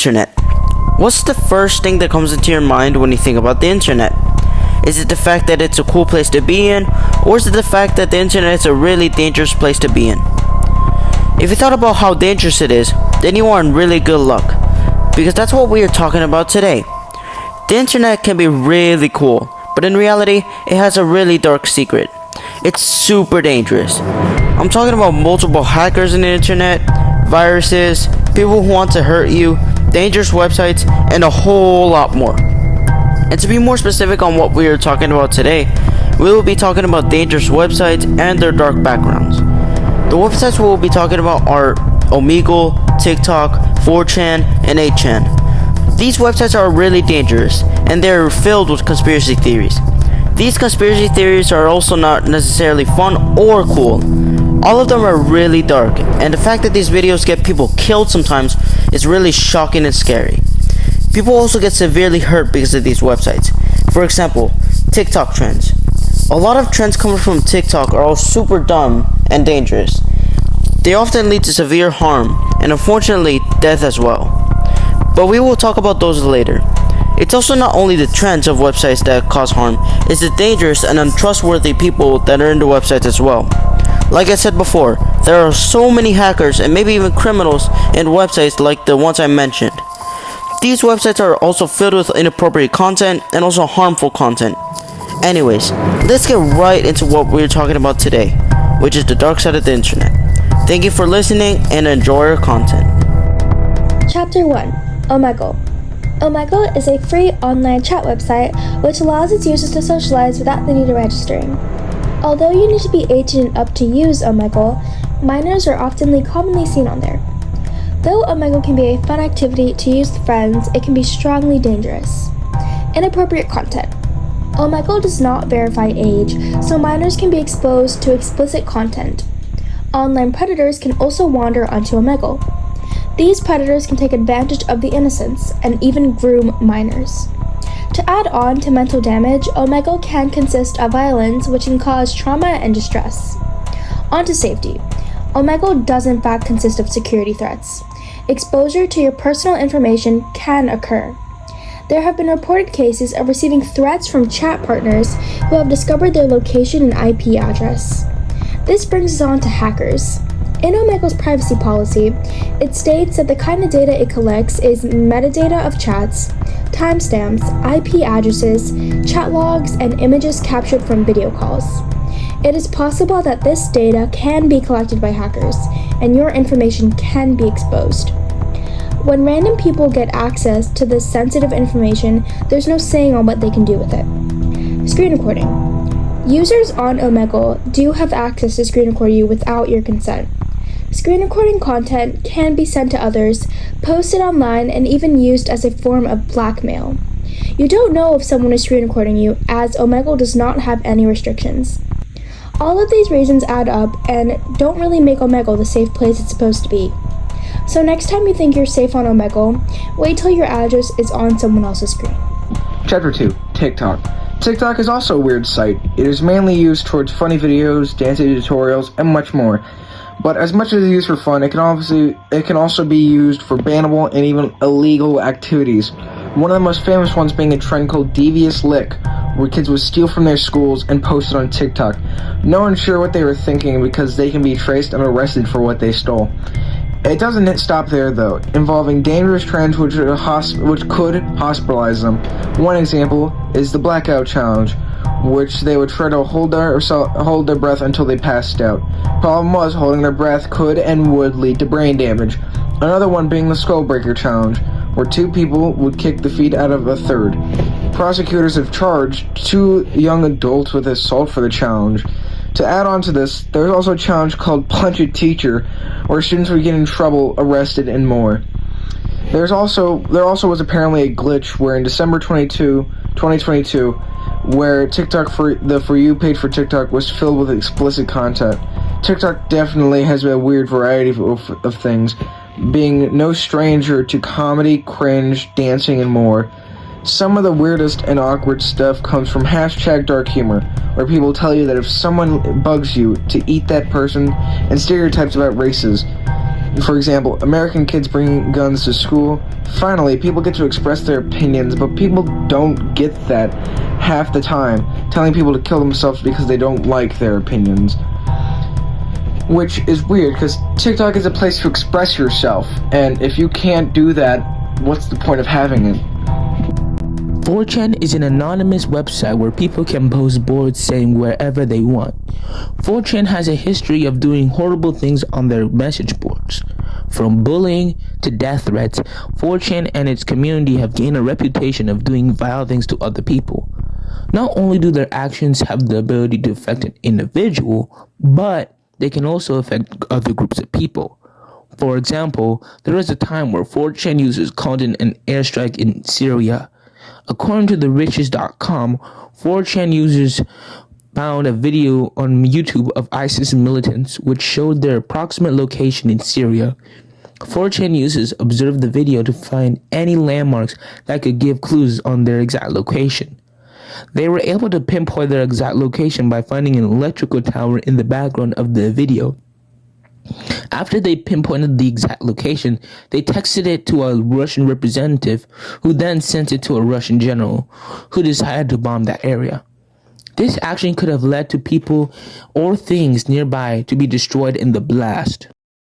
internet. What's the first thing that comes into your mind when you think about the internet? Is it the fact that it's a cool place to be in, or is it the fact that the internet is a really dangerous place to be in? If you thought about how dangerous it is, then you are in really good luck, because that's what we are talking about today. The internet can be really cool, but in reality, it has a really dark secret. It's super dangerous. I'm talking about multiple hackers in the internet, viruses, people who want to hurt you, dangerous websites, and a whole lot more. And to be more specific on what we are talking about today, we will be talking about dangerous websites and their dark backgrounds. The websites we will be talking about are Omegle, TikTok, 4chan, and 8chan. These websites are really dangerous, and they're filled with conspiracy theories. These conspiracy theories are also not necessarily fun or cool. All of them are really dark, and the fact that these videos get people killed sometimes is really shocking and scary. People also get severely hurt because of these websites. For example, TikTok trends. A lot of trends coming from TikTok are all super dumb and dangerous. They often lead to severe harm, and unfortunately, death as well. But we will talk about those later. It's also not only the trends of websites that cause harm, it's the dangerous and untrustworthy people that are in the websites as well. Like I said before, there are so many hackers and maybe even criminals in websites like the ones I mentioned. These websites are also filled with inappropriate content and also harmful content. Anyways, let's get right into what we're talking about today, which is the dark side of the internet. Thank you for listening and enjoy our content. Chapter 1. Omegle. Omegle is a free online chat website which allows its users to socialize without the need of registering. Although you need to be 18 and up to use Omegle, minors are often commonly seen on there. Though Omegle can be a fun activity to use with friends, it can be strongly dangerous. Inappropriate content. Omegle does not verify age, so minors can be exposed to explicit content. Online predators can also wander onto Omegle. These predators can take advantage of the innocents and even groom minors. To add on to mental damage, Omegle can consist of violence, which can cause trauma and distress. On to safety. Omegle does in fact consist of security threats. Exposure to your personal information can occur. There have been reported cases of receiving threats from chat partners who have discovered their location and IP address. This brings us on to hackers. In Omegle's privacy policy, it states that the kind of data it collects is metadata of chats, timestamps, IP addresses, chat logs, and images captured from video calls. It is possible that this data can be collected by hackers, and your information can be exposed. When random people get access to this sensitive information, there's no saying on what they can do with it. Screen recording. Users on Omegle do have access to screen record you without your consent. Screen recording content can be sent to others, posted online, and even used as a form of blackmail. You don't know if someone is screen recording you, as Omegle does not have any restrictions. All of these reasons add up and don't really make Omegle the safe place it's supposed to be. So next time you think you're safe on Omegle, wait till your address is on someone else's screen. Chapter 2. TikTok. TikTok is also a weird site. It is mainly used towards funny videos, dancing tutorials, and much more. But as much as it's used for fun, it can also be used for bannable and even illegal activities. One of the most famous ones being a trend called Devious Lick, where kids would steal from their schools and post it on TikTok. No one's sure what they were thinking because they can be traced and arrested for what they stole. It doesn't stop there though, involving dangerous trends which could hospitalize them. One example is the blackout challenge, which they would try to hold their breath until they passed out. Problem was, holding their breath could and would lead to brain damage. Another one being the skull breaker challenge, where two people would kick the feet out of a third. Prosecutors have charged 2 young adults with assault for the challenge. To add on to this, there's also a challenge called Punch a Teacher, where students would get in trouble, arrested, and more. There also was apparently a glitch where in December 2022, where the For You page for TikTok was filled with explicit content. TikTok definitely has a weird variety of things, being no stranger to comedy, cringe, dancing, and more. Some of the weirdest and awkward stuff comes from #dark humor, where people tell you that if someone bugs you, to eat that person, and stereotypes about races. For example, American kids bring guns to school. Finally, people get to express their opinions, but people don't get that half the time, telling people to kill themselves because they don't like their opinions. Which is weird, because TikTok is a place to express yourself, and if you can't do that, what's the point of having it? 4chan is an anonymous website where people can post boards saying wherever they want. 4chan has a history of doing horrible things on their message boards. From bullying to death threats, 4chan and its community have gained a reputation of doing vile things to other people. Not only do their actions have the ability to affect an individual, but they can also affect other groups of people. For example, there was a time where 4chan users called in an airstrike in Syria. According to TheRiches.com, 4chan users found a video on YouTube of ISIS militants which showed their approximate location in Syria. 4chan users observed the video to find any landmarks that could give clues on their exact location. They were able to pinpoint their exact location by finding an electrical tower in the background of the video. After they pinpointed the exact location, they texted it to a Russian representative, who then sent it to a Russian general, who decided to bomb that area. This action could have led to people or things nearby to be destroyed in the blast.